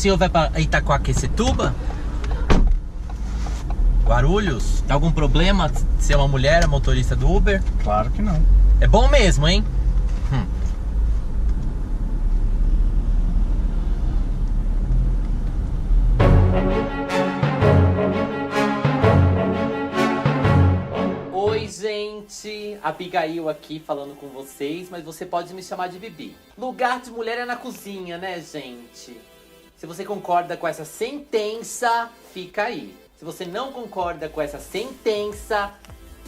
senhor vai pra Itaquaquecetuba? Guarulhos? Tem algum problema ser uma mulher, motorista do Uber? Claro que não. É bom mesmo, hein? Oi, gente! Abigail aqui falando com vocês, mas você pode me chamar de Bibi. Lugar de mulher é na cozinha, né, gente? Se você concorda com essa sentença, fica aí. Se você não concorda com essa sentença,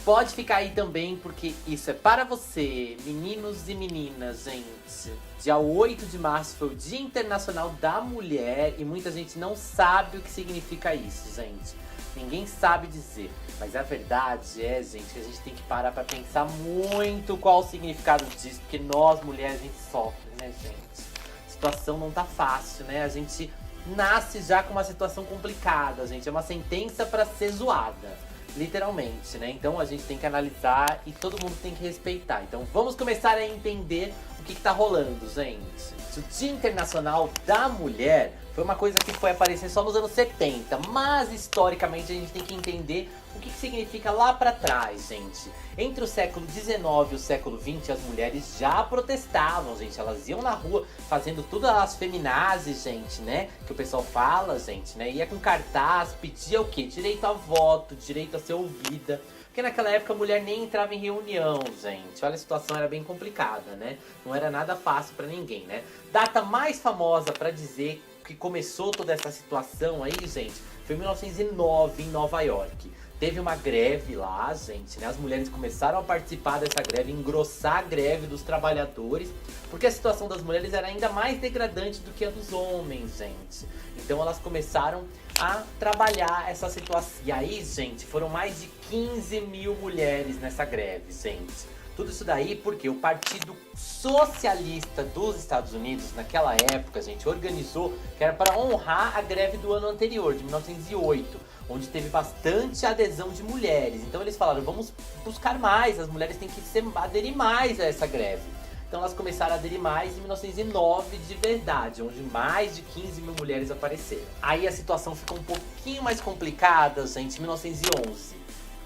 pode ficar aí também, porque isso é para você, meninos e meninas, gente. Dia 8 de março foi o Dia Internacional da Mulher e muita gente não sabe o que significa isso, gente. Ninguém sabe dizer. Mas a verdade é, gente, que a gente tem que parar pra pensar muito qual o significado disso, porque nós, mulheres, a gente sofre, né, gente? A situação não tá fácil, né? A gente nasce já com uma situação complicada, gente. É uma sentença pra ser zoada, literalmente, né? Então a gente tem que analisar e todo mundo tem que respeitar. Então vamos começar a entender o que tá rolando, gente. O Dia Internacional da Mulher foi uma coisa que foi aparecer só nos anos 70, mas historicamente a gente tem que entender o que significa lá pra trás, gente. Entre o século XIX e o século XX, as mulheres já protestavam, gente. Elas iam na rua fazendo todas as feminazes, gente, né? Que o pessoal fala, gente, né? Ia com cartaz, pedia o quê? Direito a voto, direito a ser ouvida. Porque naquela época a mulher nem entrava em reunião, gente. Olha, a situação era bem complicada, né? Não era nada fácil pra ninguém, né? Data mais famosa pra dizer que começou toda essa situação aí, gente, foi em 1909, em Nova York. Teve uma greve lá, gente, né? As mulheres começaram a participar dessa greve, engrossar a greve dos trabalhadores, porque a situação das mulheres era ainda mais degradante do que a dos homens, gente. Então elas começaram a trabalhar essa situação. E aí, gente, foram mais de 15 mil mulheres nessa greve, gente. Tudo isso daí porque o Partido Socialista dos Estados Unidos, naquela época, gente, organizou, que era para honrar a greve do ano anterior, de 1908, onde teve bastante adesão de mulheres. Então eles falaram, vamos buscar mais, as mulheres têm que aderir mais a essa greve. Então elas começaram a aderir mais em 1909 de verdade, onde mais de 15 mil mulheres apareceram. Aí a situação ficou um pouquinho mais complicada, gente, em 1911.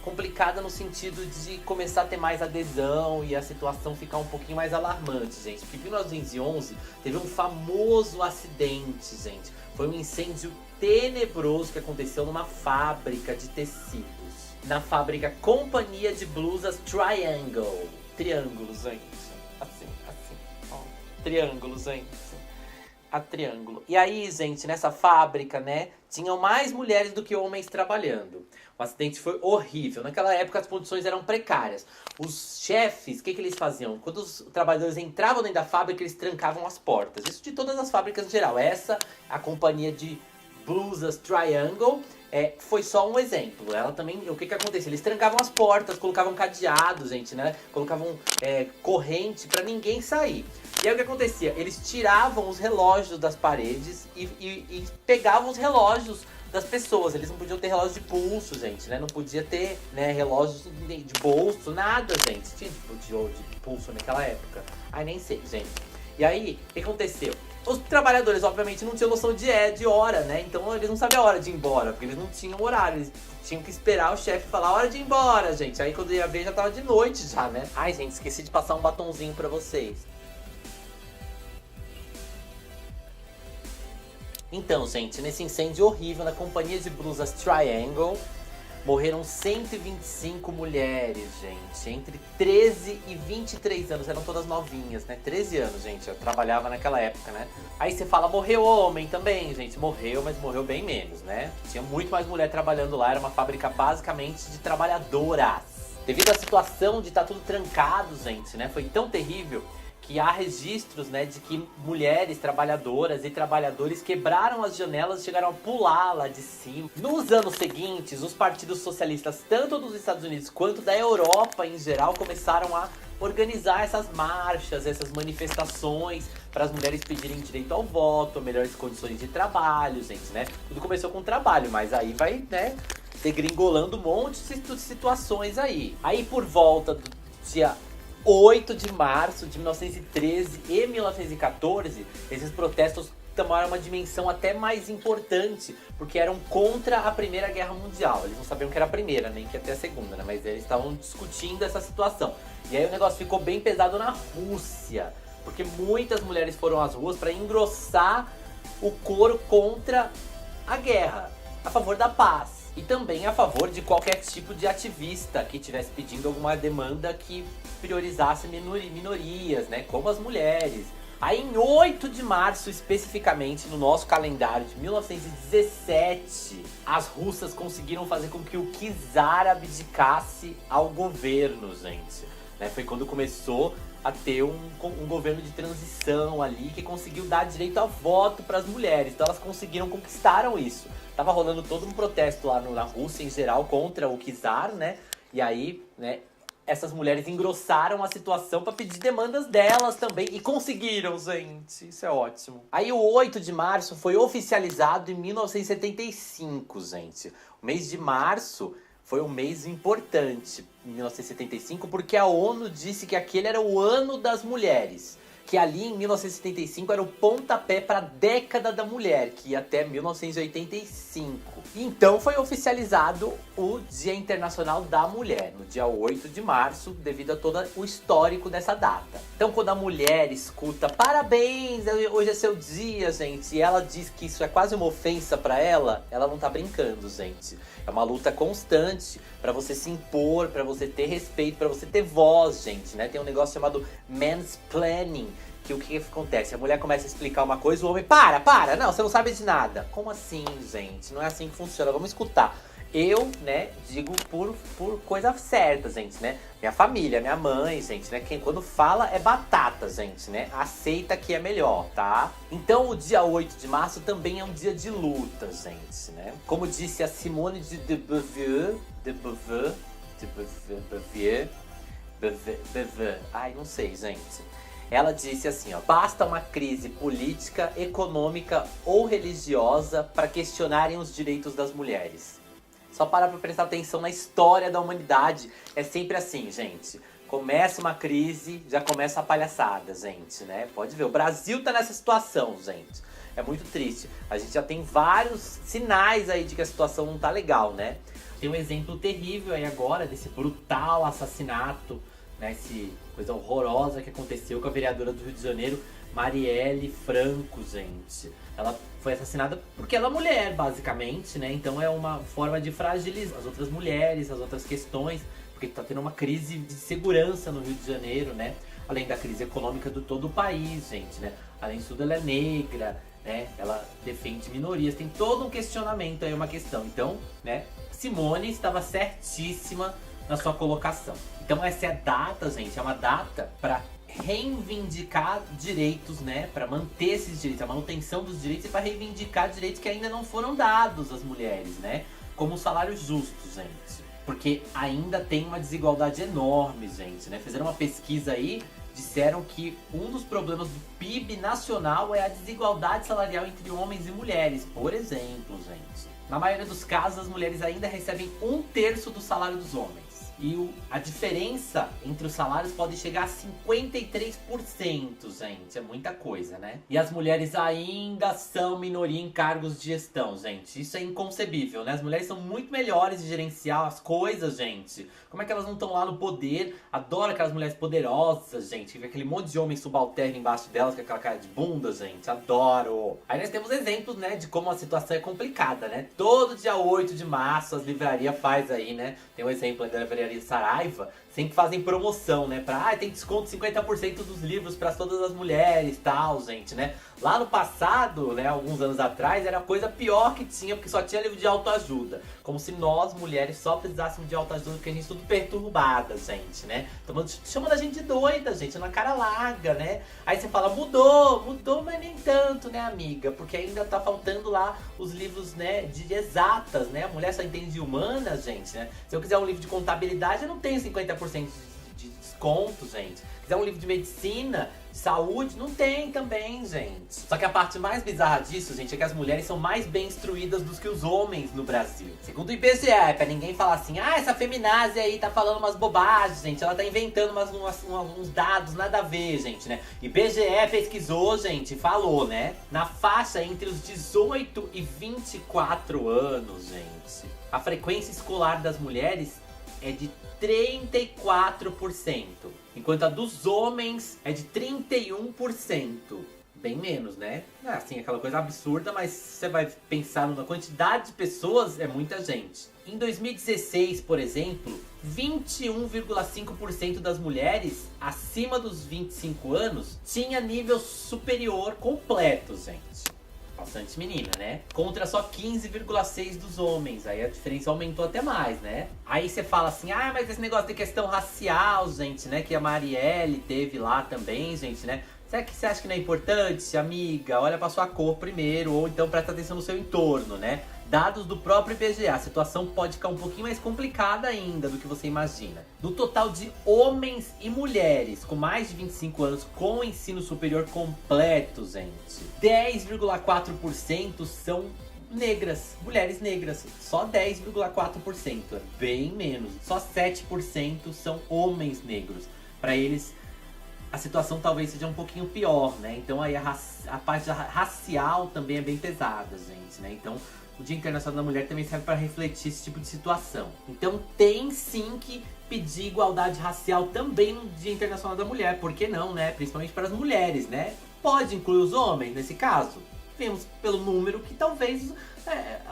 Complicada no sentido de começar a ter mais adesão e a situação ficar um pouquinho mais alarmante, gente. Porque em 1911 teve um famoso acidente, gente. Foi um incêndio tenebroso que aconteceu numa fábrica de tecidos. Na fábrica Companhia de Blusas Triangle. Triângulo, gente. Assim, ó. Triângulo, gente. A triângulo. E aí, gente, nessa fábrica, né, tinham mais mulheres do que homens trabalhando. O acidente foi horrível. Naquela época as condições eram precárias. Os chefes, o que eles faziam? Quando os trabalhadores entravam dentro da fábrica, eles trancavam as portas. Isso de todas as fábricas em geral. Essa, a companhia de Blusas Triangle, foi só um exemplo. Ela também, o que acontecia? Eles trancavam as portas, colocavam cadeados, gente, né? Colocavam corrente pra ninguém sair. E aí o que acontecia? Eles tiravam os relógios das paredes e pegavam os relógios das pessoas. Eles não podiam ter relógio de pulso, gente, né? Não podia ter, né, relógios de bolso, nada, gente. Tinha de pulso naquela época? Ai, nem sei, gente. E aí, o que aconteceu? Os trabalhadores, obviamente, não tinham noção de hora, né? Então eles não sabiam a hora de ir embora, porque eles não tinham horário. Eles tinham que esperar o chefe falar a hora de ir embora, gente. Aí quando ia ver, já tava de noite já, né? Ai, gente, esqueci de passar um batonzinho pra vocês. Então, gente, nesse incêndio horrível na companhia de blusas Triangle, morreram 125 mulheres, gente, entre 13 e 23 anos, eram todas novinhas, né? 13 anos, gente, eu trabalhava naquela época, né? Aí você fala, morreu homem também, gente, morreu, mas morreu bem menos, né? Tinha muito mais mulher trabalhando lá, era uma fábrica basicamente de trabalhadoras. Devido à situação de estar tudo trancado, gente, né? Foi tão terrível que há registros, né, de que mulheres trabalhadoras e trabalhadores quebraram as janelas e chegaram a pular lá de cima. Nos anos seguintes, os partidos socialistas, tanto dos Estados Unidos quanto da Europa em geral, começaram a organizar essas marchas, essas manifestações para as mulheres pedirem direito ao voto, melhores condições de trabalho, gente, né? Tudo começou com trabalho, mas aí vai, né, degringolando um monte de situações aí. Aí por volta do dia 8 de março de 1913 e 1914, esses protestos tomaram uma dimensão até mais importante, porque eram contra a Primeira Guerra Mundial. Eles não sabiam que era a primeira, nem que ia ter a segunda, né? Mas eles estavam discutindo essa situação. E aí o negócio ficou bem pesado na Rússia, porque muitas mulheres foram às ruas para engrossar o coro contra a guerra, a favor da paz. E também a favor de qualquer tipo de ativista que estivesse pedindo alguma demanda que priorizasse minorias, né, como as mulheres. Aí em 8 de março, especificamente no nosso calendário de 1917, as russas conseguiram fazer com que o czar abdicasse ao governo, gente. Né, foi quando começou a ter um governo de transição ali que conseguiu dar direito a voto para as mulheres. Então elas conquistaram isso. Tava rolando todo um protesto lá na Rússia em geral contra o czar, né? E aí, né, essas mulheres engrossaram a situação para pedir demandas delas também. E conseguiram, gente. Isso é ótimo. Aí o 8 de março foi oficializado em 1975, gente. O mês de março foi um mês importante, em 1975, porque a ONU disse que aquele era o ano das mulheres. Que ali em 1975 era o pontapé para a década da mulher, que ia até 1985. Então foi oficializado o Dia Internacional da Mulher, no dia 8 de março, devido a todo o histórico dessa data. Então quando a mulher escuta parabéns, hoje é seu dia, gente, e ela diz que isso é quase uma ofensa para ela não tá brincando, gente. É uma luta constante para você se impor, para você ter respeito, para você ter voz, gente, né? Tem um negócio chamado mansplaining, que o que acontece? A mulher começa a explicar uma coisa, o homem, para, não, você não sabe de nada. Como assim, gente? Não é assim que funciona, vamos escutar. Eu, né, digo por coisa certa, gente, né? Minha família, minha mãe, gente, né? Quando fala é batata, gente, né? Aceita que é melhor, tá? Então o dia 8 de março também é um dia de luta, gente, né? Como disse a Simone de Beauvoir, ai, não sei, gente. Ela disse assim, ó, basta uma crise política, econômica ou religiosa para questionarem os direitos das mulheres. Só parar pra prestar atenção na história da humanidade. É sempre assim, gente. Começa uma crise, já começa a palhaçada, gente, né? Pode ver, o Brasil tá nessa situação, gente. É muito triste. A gente já tem vários sinais aí de que a situação não tá legal, né? Tem um exemplo terrível aí agora desse brutal assassinato, né? Essa coisa horrorosa que aconteceu com a vereadora do Rio de Janeiro, Marielle Franco, gente. Ela foi assassinada porque ela é mulher, basicamente, né? Então é uma forma de fragilizar as outras mulheres, as outras questões, porque tá tendo uma crise de segurança no Rio de Janeiro, né? Além da crise econômica de todo o país, gente, né? Além disso tudo, ela é negra, né? Ela defende minorias, tem todo um questionamento aí, uma questão. Então, né? Simone estava certíssima na sua colocação. Então essa é a data, gente, é uma data para reivindicar direitos, né, para manter esses direitos, a manutenção dos direitos e para reivindicar direitos que ainda não foram dados às mulheres, né, como salários justos, gente, porque ainda tem uma desigualdade enorme, gente, né, fizeram uma pesquisa aí, disseram que um dos problemas do PIB nacional é a desigualdade salarial entre homens e mulheres, por exemplo, gente. Na maioria dos casos, as mulheres ainda recebem 1/3 do salário dos homens. E a diferença entre os salários pode chegar a 53%, gente. É muita coisa, né? E as mulheres ainda são minoria em cargos de gestão, gente. Isso é inconcebível, né? As mulheres são muito melhores de gerenciar as coisas, gente. Como é que elas não estão lá no poder? Adoro aquelas mulheres poderosas, gente. Aquele monte de homem subalterno embaixo delas com aquela cara de bunda, gente. Adoro! Aí nós temos exemplos, né, de como a situação é complicada, né? Todo dia 8 de março as livrarias faz aí, né? Tem um exemplo da livraria Saraiva, sempre fazem promoção, né? Tem desconto 50% dos livros para todas as mulheres, tal, gente, né? Lá no passado, né, alguns anos atrás, era a coisa pior que tinha, porque só tinha livro de autoajuda. Como se nós, mulheres, só precisássemos de autoajuda, porque a gente é tudo perturbada, gente, né? Chamando a gente de doida, gente, na cara larga, né? Aí você fala, mudou, mas nem tanto, né, amiga? Porque ainda tá faltando lá os livros, né, de exatas, né? A mulher só entende de humanas, gente, né? Se eu quiser um livro de contabilidade, eu não tenho 50% de de desconto, gente. Se quiser um livro de medicina, de saúde, não tem também, gente. Só que a parte mais bizarra disso, gente, é que as mulheres são mais bem instruídas do que os homens no Brasil. Segundo o IBGE, pra ninguém falar assim, essa feminazi aí tá falando umas bobagens, gente. Ela tá inventando uns dados nada a ver, gente, né? IBGE pesquisou, gente, falou, né? Na faixa entre os 18 e 24 anos, gente, a frequência escolar das mulheres é de 34%, enquanto a dos homens é de 31%. Bem menos, né? Assim, aquela coisa absurda, mas você vai pensar na quantidade de pessoas, é muita gente. Em 2016, por exemplo, 21,5% das mulheres acima dos 25 anos tinha nível superior completo, gente. Bastante menina, né? Contra só 15,6% dos homens. Aí a diferença aumentou até mais, né? Aí você fala assim, mas esse negócio de questão racial, gente, né? Que a Marielle teve lá também, gente, né? Será que você acha que não é importante, amiga? Olha pra sua cor primeiro, ou então presta atenção no seu entorno, né? Dados do próprio IBGE, a situação pode ficar um pouquinho mais complicada ainda do que você imagina. No total de homens e mulheres com mais de 25 anos com ensino superior completo, gente, 10,4% são negras, mulheres negras, só 10,4%, é bem menos. Só 7% são homens negros. Para eles, a situação talvez seja um pouquinho pior, né? Então aí a parte racial também é bem pesada, gente, né? Então o Dia Internacional da Mulher também serve para refletir esse tipo de situação. Então tem sim que pedir igualdade racial também no Dia Internacional da Mulher, por que não, né? Principalmente para as mulheres, né? Pode incluir os homens nesse caso? Vemos pelo número que talvez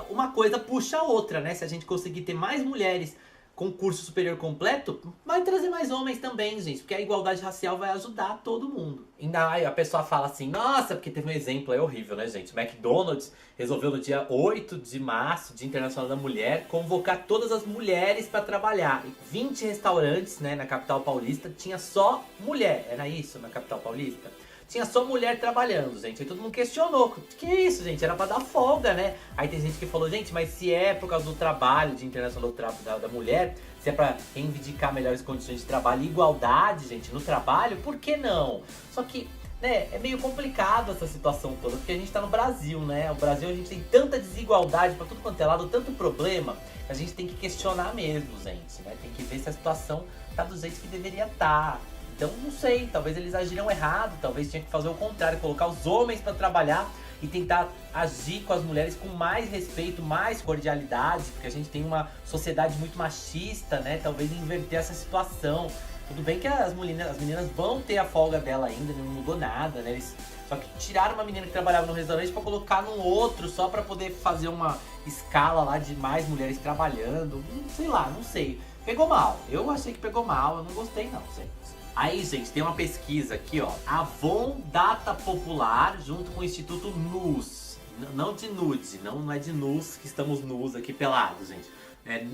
uma coisa puxa a outra, né? Se a gente conseguir ter mais mulheres com curso superior completo, vai trazer mais homens também, gente, porque a igualdade racial vai ajudar todo mundo. Ainda aí a pessoa fala assim, nossa, porque teve um exemplo, é horrível, né, gente? McDonald's resolveu no dia 8 de março, Dia Internacional da Mulher, convocar todas as mulheres para trabalhar. 20 restaurantes, né, na capital paulista, tinha só mulher, era isso na capital paulista? Tinha só mulher trabalhando, gente. Aí todo mundo questionou. Que isso, gente? Era pra dar folga, né? Aí tem gente que falou, gente, mas se é por causa do trabalho, de internacional da mulher, se é pra reivindicar melhores condições de trabalho e igualdade, gente, no trabalho, por que não? Só que, né, é meio complicado essa situação toda, porque a gente tá no Brasil, né? O Brasil, a gente tem tanta desigualdade pra tudo quanto é lado, tanto problema, que a gente tem que questionar mesmo, gente, né? Tem que ver se a situação tá do jeito que deveria estar. Então, não sei, talvez eles agiram errado, talvez tinha que fazer o contrário, colocar os homens para trabalhar e tentar agir com as mulheres com mais respeito, mais cordialidade, porque a gente tem uma sociedade muito machista, né? Talvez inverter essa situação. Tudo bem que as meninas vão ter a folga dela ainda, não mudou nada, né? Só que tiraram uma menina que trabalhava no restaurante para colocar num outro, só para poder fazer uma escala lá de mais mulheres trabalhando. Sei lá, não sei. Pegou mal. Eu achei que pegou mal, eu não gostei não, gente. Aí, gente, tem uma pesquisa aqui, ó. Avon Data Popular, junto com o Instituto NUS. Não de nude, não é de nus, que estamos nus aqui pelados, gente. É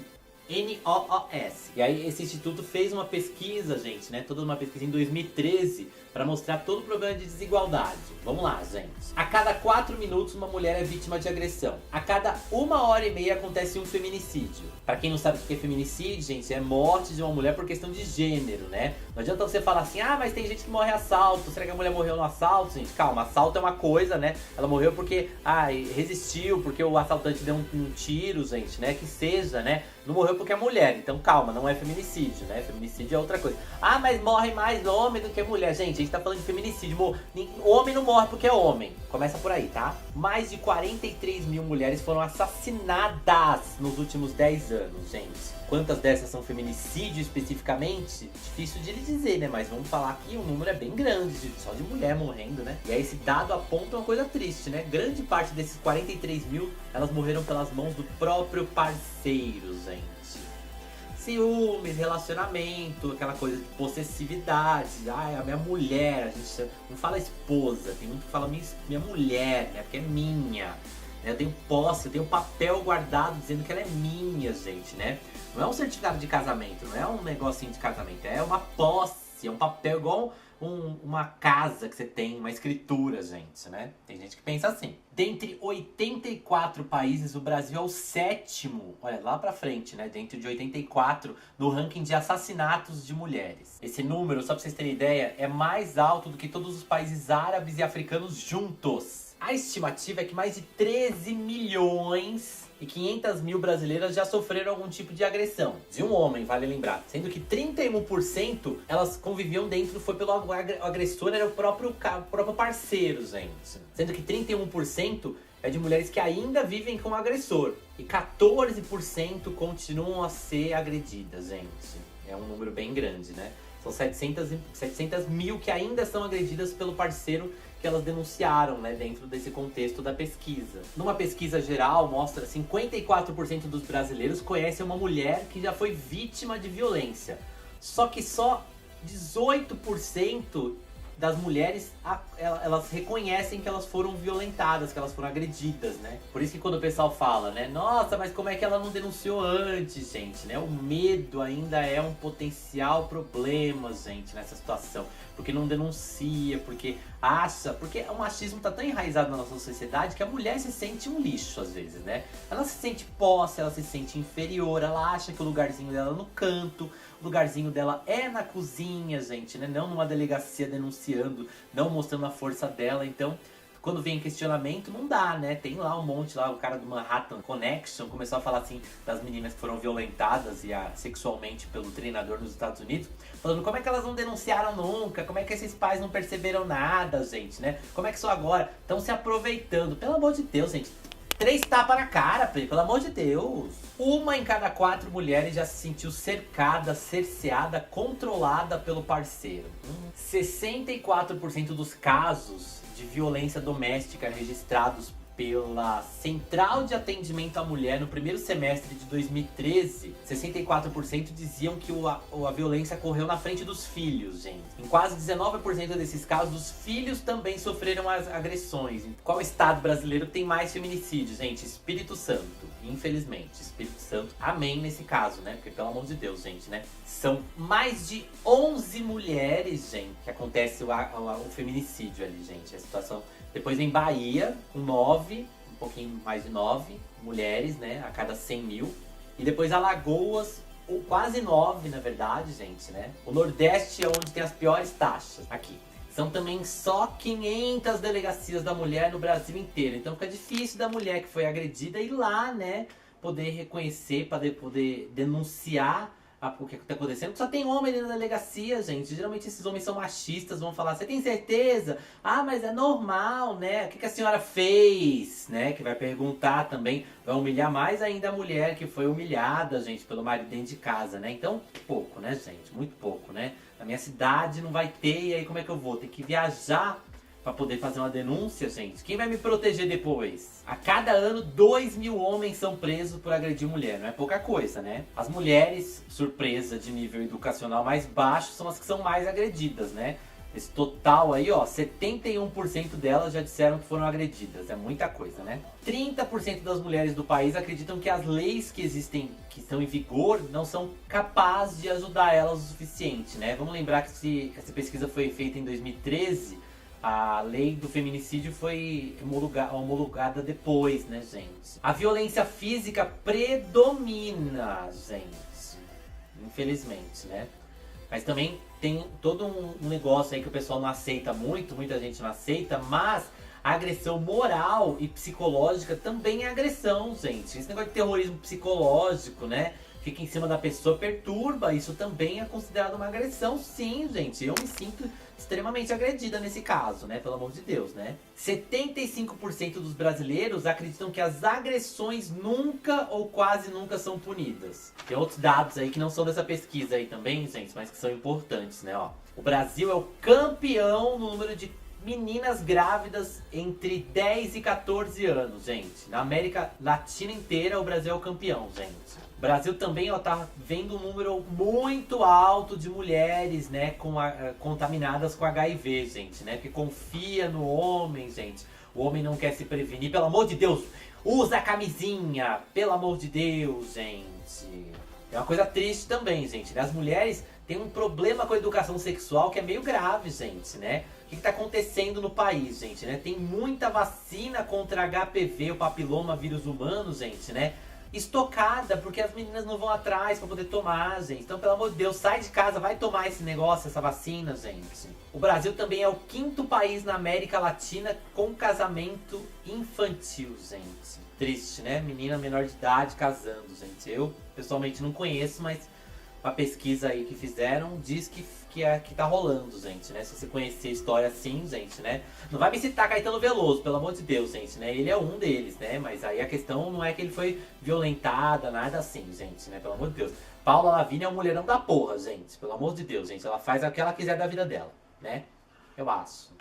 NOOS. E aí esse instituto fez uma pesquisa, gente, né? Toda uma pesquisa em 2013 para mostrar todo o problema de desigualdade. Vamos lá, gente. A cada 4 minutos uma mulher é vítima de agressão. A cada 1h30 acontece um feminicídio. Para quem não sabe o que é feminicídio, gente, é morte de uma mulher por questão de gênero, né? Não adianta você falar assim, mas tem gente que morre em assalto. Será que a mulher morreu no assalto, gente? Calma, assalto é uma coisa, né? Ela morreu porque, resistiu, porque o assaltante deu um tiro, gente, né? Que seja, né? Não morreu porque é mulher, então calma, não é feminicídio, né? Feminicídio é outra coisa. Mas morre mais homem do que mulher. Gente, a gente tá falando de feminicídio. Homem não morre porque é homem. Começa por aí, tá? Mais de 43 mil mulheres foram assassinadas nos últimos 10 anos, gente. Quantas dessas são feminicídio especificamente? Difícil de lhe dizer, né? Mas vamos falar que o número é bem grande, só de mulher morrendo, né? E aí esse dado aponta uma coisa triste, né? Grande parte desses 43 mil, elas morreram pelas mãos do próprio parceiro, gente. Ciúmes, relacionamento, aquela coisa de possessividade. A minha mulher, a gente não fala esposa, tem muito que fala minha mulher, né? Porque é minha. Eu tenho posse, eu tenho papel guardado dizendo que ela é minha, gente, né? Não é um certificado de casamento, não é um negocinho de casamento, é uma posse, é um papel igual uma casa que você tem, uma escritura, gente, né? Tem gente que pensa assim. Dentre 84 países, o Brasil é o 7º, olha, lá pra frente, né? Dentro de 84, no ranking de assassinatos de mulheres. Esse número, só pra vocês terem ideia, é mais alto do que todos os países árabes e africanos juntos. A estimativa é que mais de 13 milhões e 500 mil brasileiras já sofreram algum tipo de agressão. De um homem, vale lembrar. Sendo que 31% elas conviviam dentro, foi pelo agressor, era o próprio parceiro, gente. Sendo que 31% é de mulheres que ainda vivem com o agressor. E 14% continuam a ser agredidas, gente. É um número bem grande, né? São 700 mil que ainda são agredidas pelo parceiro que elas denunciaram, né, dentro desse contexto da pesquisa. Numa pesquisa geral, mostra 54% dos brasileiros conhecem uma mulher que já foi vítima de violência. Só que só 18% das mulheres, elas reconhecem que elas foram violentadas, que elas foram agredidas, né? Por isso que quando o pessoal fala, né? Nossa, mas como é que ela não denunciou antes, gente, né? O medo ainda é um potencial problema, gente, nessa situação. Porque não denuncia, porque acha... Porque o machismo tá tão enraizado na nossa sociedade que a mulher se sente um lixo, às vezes, né? Ela se sente posse, ela se sente inferior, ela acha que o lugarzinho dela é no canto, o lugarzinho dela é na cozinha, gente, né? Não numa delegacia denunciando, não mostrando a força dela. Então, quando vem questionamento, não dá, né? Tem lá um monte, lá o cara do Manhattan Connection começou a falar assim das meninas que foram violentadas sexualmente pelo treinador nos Estados Unidos, falando como é que elas não denunciaram nunca, como é que esses pais não perceberam nada, gente, né? Como é que só agora estão se aproveitando? Pelo amor de Deus, gente. 3 tapas na cara, pelo amor de Deus. 1 em cada 4 mulheres já se sentiu cercada, cerceada, controlada pelo parceiro. 64% dos casos de violência doméstica registrados pela Central de Atendimento à Mulher no primeiro semestre de 2013, 64% diziam que a violência ocorreu na frente dos filhos, gente. Em quase 19% desses casos, os filhos também sofreram as agressões. Qual estado brasileiro tem mais feminicídios, gente? Espírito Santo, infelizmente. Espírito Santo, amém nesse caso, né? Porque pelo amor de Deus, gente, né? São mais de 11 mulheres, gente, que acontece o feminicídio ali, gente. A situação... Depois vem Bahia, com 9, um pouquinho mais de 9 mulheres, né, a cada 100 mil. E depois Alagoas, quase 9, na verdade, gente, né. O Nordeste é onde tem as piores taxas, aqui. São também só 500 delegacias da mulher no Brasil inteiro. Então fica difícil da mulher que foi agredida ir lá, né, poder reconhecer, poder denunciar o que está acontecendo. Só tem homem ali na delegacia, gente. Geralmente esses homens são machistas, vão falar, você tem certeza? Ah, mas é normal, né? O que a senhora fez? Né? Que vai perguntar também, vai humilhar mais ainda a mulher que foi humilhada, gente, pelo marido dentro de casa, né? Então, pouco, né, gente? Muito pouco, né? Na minha cidade não vai ter, e aí como é que eu vou? Ter que viajar pra poder fazer uma denúncia, gente? Quem vai me proteger depois? A cada ano, 2.000 homens são presos por agredir mulher. Não é pouca coisa, né? As mulheres, surpresa, de nível educacional mais baixo, são as que são mais agredidas, né? Esse total aí, ó, 71% delas já disseram que foram agredidas. É muita coisa, né? 30% das mulheres do país acreditam que as leis que existem, que estão em vigor, não são capazes de ajudar elas o suficiente, né? Vamos lembrar que essa pesquisa foi feita em 2013... A lei do feminicídio foi homologada depois, né, gente? A violência física predomina, gente. Infelizmente, né? Mas também tem todo um negócio aí que o pessoal não aceita muito, muita gente não aceita, mas a agressão moral e psicológica também é agressão, gente. Esse negócio de terrorismo psicológico, né? Fica em cima da pessoa, perturba, isso também é considerado uma agressão, sim, gente. Eu me sinto extremamente agredida nesse caso, né? Pelo amor de Deus, né? 75% dos brasileiros acreditam que as agressões nunca ou quase nunca são punidas. Tem outros dados aí que não são dessa pesquisa aí também, gente, mas que são importantes, né? Ó, o Brasil é o campeão no número de meninas grávidas entre 10 e 14 anos, gente. Na América Latina inteira, o Brasil é o campeão, gente. O Brasil também, ó, tá vendo um número muito alto de mulheres, né, contaminadas com HIV, gente, né? Porque confia no homem, gente. O homem não quer se prevenir. Pelo amor de Deus, usa a camisinha. Pelo amor de Deus, gente. É uma coisa triste também, gente, né? As mulheres têm um problema com a educação sexual que é meio grave, gente, né? O que tá acontecendo no país, gente, né? Tem muita vacina contra HPV, o papiloma vírus humano, gente, né? Estocada, porque as meninas não vão atrás pra poder tomar, gente. Então, pelo amor de Deus, sai de casa, vai tomar esse negócio, essa vacina, gente. O Brasil também é o 5º país na América Latina com casamento infantil, gente. Triste, né? Menina menor de idade casando, gente. Eu, pessoalmente, não conheço, mas uma pesquisa aí que fizeram diz que tá rolando, gente, né? Se você conhecer a história assim, gente, né? Não vai me citar Caetano Veloso, pelo amor de Deus, gente, né? Ele é um deles, né? Mas aí a questão não é que ele foi violentada, nada assim, gente, né? Pelo amor de Deus. Paula Lavigne é um mulherão da porra, gente. Pelo amor de Deus, gente. Ela faz o que ela quiser da vida dela, né? Eu acho.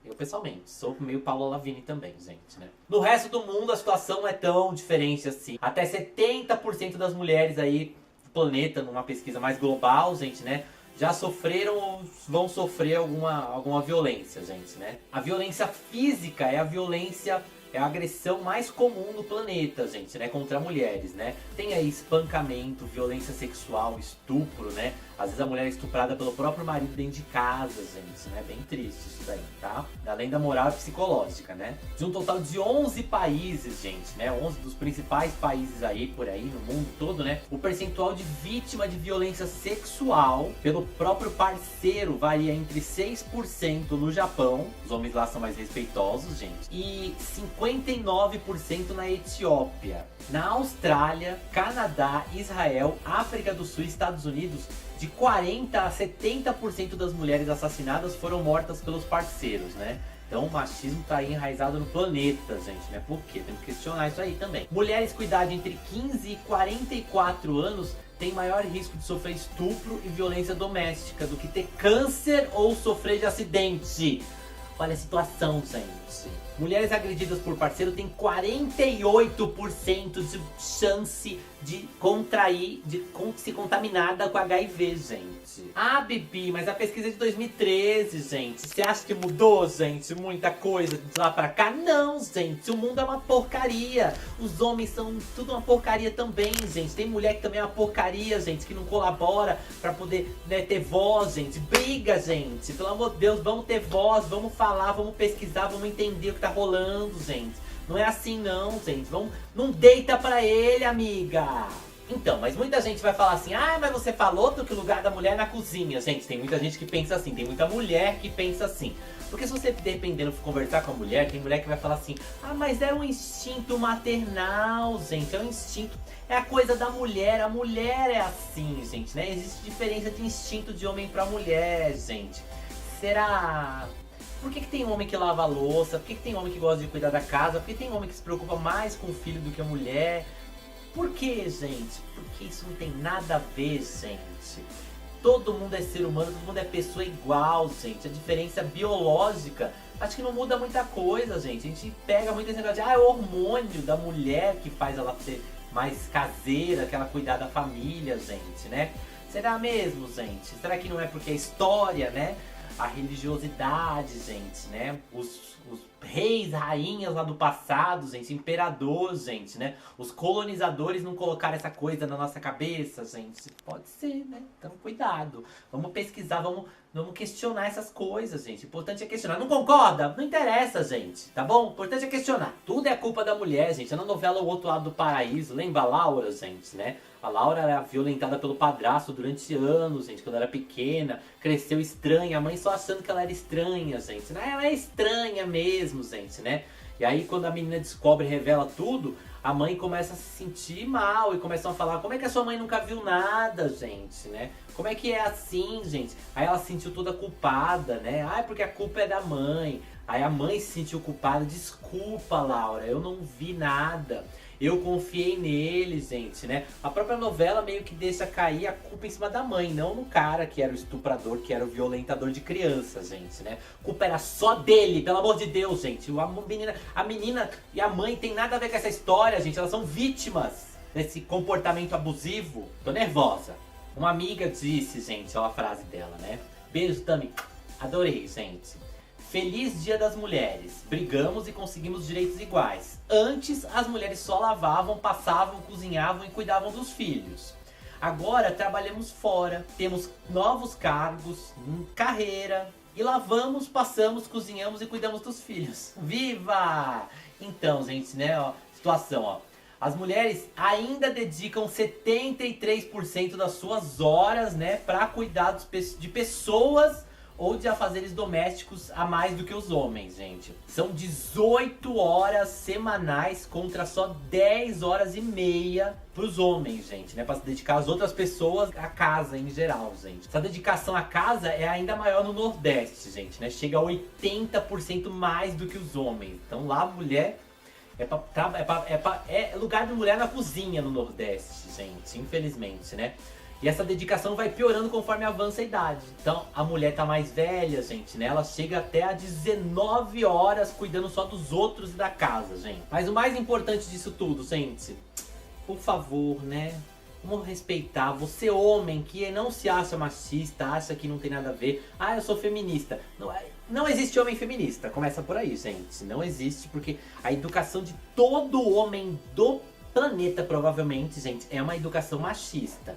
Eu, pessoalmente, sou meio Paula Lavigne também, gente, né? No resto do mundo, a situação não é tão diferente assim. Até 70% das mulheres aí do planeta, numa pesquisa mais global, gente, né? Já sofreram ou vão sofrer alguma violência, gente, né? A violência física é a agressão mais comum no planeta, gente, né? Contra mulheres, né? Tem aí espancamento, violência sexual, estupro, né? Às vezes a mulher é estuprada pelo próprio marido dentro de casa, gente, né? Bem triste isso daí, tá? Além da moral psicológica, né? De um total de 11 países, gente, né? 11 dos principais países aí, por aí, no mundo todo, né? O percentual de vítima de violência sexual pelo próprio parceiro varia entre 6% no Japão, os homens lá são mais respeitosos, gente, e 59% na Etiópia. Na Austrália, Canadá, Israel, África do Sul e Estados Unidos, de 40% a 70% das mulheres assassinadas foram mortas pelos parceiros, né? Então o machismo tá aí enraizado no planeta, gente, né? Por quê? Temos que questionar isso aí também. Mulheres com idade entre 15 e 44 anos têm maior risco de sofrer estupro e violência doméstica do que ter câncer ou sofrer de acidente. Olha a situação, gente. Mulheres agredidas por parceiro têm 48% de chance de contrair, de se contaminada com HIV, gente. Ah, Bibi, mas a pesquisa é de 2013, gente. Você acha que mudou, gente? Muita coisa de lá pra cá? Não, gente. O mundo é uma porcaria. Os homens são tudo uma porcaria também, gente. Tem mulher que também é uma porcaria, gente, que não colabora pra poder, né, ter voz, gente. Briga, gente. Pelo amor de Deus, vamos ter voz, vamos falar, vamos pesquisar, vamos entender o que tá rolando, gente. Não é assim não, gente. Não deita pra ele, amiga. Então, mas muita gente vai falar assim, ah, mas você falou que o lugar da mulher é na cozinha. Gente, tem muita gente que pensa assim, tem muita mulher que pensa assim. Porque se você, dependendo, conversar com a mulher, tem mulher que vai falar assim, ah, mas é um instinto maternal, gente, é um instinto, é a coisa da mulher, a mulher é assim, gente, né? Existe diferença de instinto de homem pra mulher, gente. Será... Por que tem homem que lava a louça? Por que tem homem que gosta de cuidar da casa? Por que tem homem que se preocupa mais com o filho do que a mulher? Por que, gente? Porque isso não tem nada a ver, gente. Todo mundo é ser humano, todo mundo é pessoa igual, gente. A diferença biológica, acho que não muda muita coisa, gente. A gente pega muito esse negócio de, é o hormônio da mulher que faz ela ser mais caseira, que ela cuidar da família, gente, né? Será mesmo, gente? Será que não é porque a história, né? A religiosidade, gente, né? Os reis, rainhas lá do passado, gente, imperador, gente, né? Os colonizadores não colocaram essa coisa na nossa cabeça, gente. Pode ser, né? Então, cuidado. Vamos pesquisar, vamos questionar essas coisas, gente. O importante é questionar. Não concorda? Não interessa, gente, tá bom? O importante é questionar. Tudo é culpa da mulher, gente. Na novela O Outro Lado do Paraíso, lembra a Laura, gente, né? A Laura era violentada pelo padrasto durante anos, gente, quando era pequena. Cresceu estranha, a mãe só achando que ela era estranha, gente. Ela é estranha mesmo, gente, né? E aí quando a menina descobre e revela tudo, a mãe começa a se sentir mal e começam a falar, como é que a sua mãe nunca viu nada, gente, né? Como é que é assim, gente? Aí ela se sentiu toda culpada, né? Ah, porque a culpa é da mãe. Aí a mãe se sentiu culpada. Desculpa, Laura, eu não vi nada. Eu confiei nele, gente, né? A própria novela meio que deixa cair a culpa em cima da mãe, não no cara que era o estuprador, que era o violentador de crianças, gente, né? A culpa era só dele, pelo amor de Deus, gente. A menina e a mãe tem nada a ver com essa história, gente. Elas são vítimas desse comportamento abusivo. Tô nervosa. Uma amiga disse, gente, olha a frase dela, né? Beijo, Tami. Adorei, gente. Feliz Dia das Mulheres. Brigamos e conseguimos direitos iguais. Antes, as mulheres só lavavam, passavam, cozinhavam e cuidavam dos filhos. Agora trabalhamos fora, temos novos cargos, carreira, e lavamos, passamos, cozinhamos e cuidamos dos filhos. Viva! Então, gente, né, ó, situação, ó. As mulheres ainda dedicam 73% das suas horas, né, para cuidar de pessoas ou de afazeres domésticos a mais do que os homens, gente. São 18 horas semanais contra só 10 horas e meia pros homens, gente, né? Pra se dedicar às outras pessoas, à casa em geral, gente. Essa dedicação à casa é ainda maior no Nordeste, gente, né? Chega a 80% mais do que os homens. Então lá a mulher é lugar de mulher na cozinha no Nordeste, gente, infelizmente, né? E essa dedicação vai piorando conforme avança a idade. Então, a mulher tá mais velha, gente, né? Ela chega até a 19 horas cuidando só dos outros e da casa, gente. Mas o mais importante disso tudo, gente, por favor, né? Vamos respeitar. Você, homem, que não se acha machista, acha que não tem nada a ver. Ah, eu sou feminista. Não existe homem feminista. Começa por aí, gente. Não existe, porque a educação de todo homem do planeta, provavelmente, gente, é uma educação machista.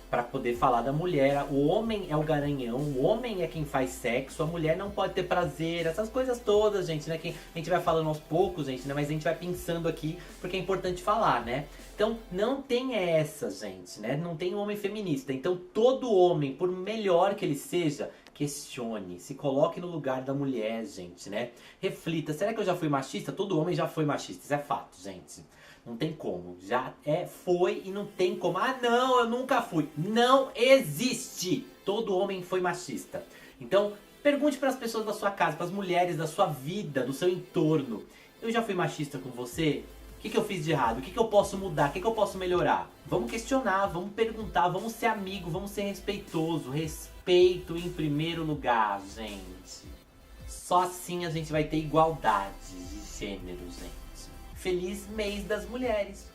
Pra poder falar da mulher, o homem é o garanhão, o homem é quem faz sexo, a mulher não pode ter prazer, essas coisas todas, gente, né? Que a gente vai falando aos poucos, gente, né? Mas a gente vai pensando aqui, porque é importante falar, né? Então, não tem essa, gente, né? Não tem homem feminista. Então, todo homem, por melhor que ele seja, questione, se coloque no lugar da mulher, gente, né? Reflita, será que eu já fui machista? Todo homem já foi machista, isso é fato, gente. Não tem como, já foi e não tem como. Ah não, eu nunca fui. Não existe. Todo homem foi machista. Então, pergunte para as pessoas da sua casa, para as mulheres da sua vida, do seu entorno. Eu já fui machista com você? O que eu fiz de errado? O que eu posso mudar? O que eu posso melhorar? Vamos questionar, vamos perguntar, vamos ser amigo, vamos ser respeitoso. Respeito em primeiro lugar, gente. Só assim a gente vai ter igualdade de gênero, gente. Feliz mês das mulheres!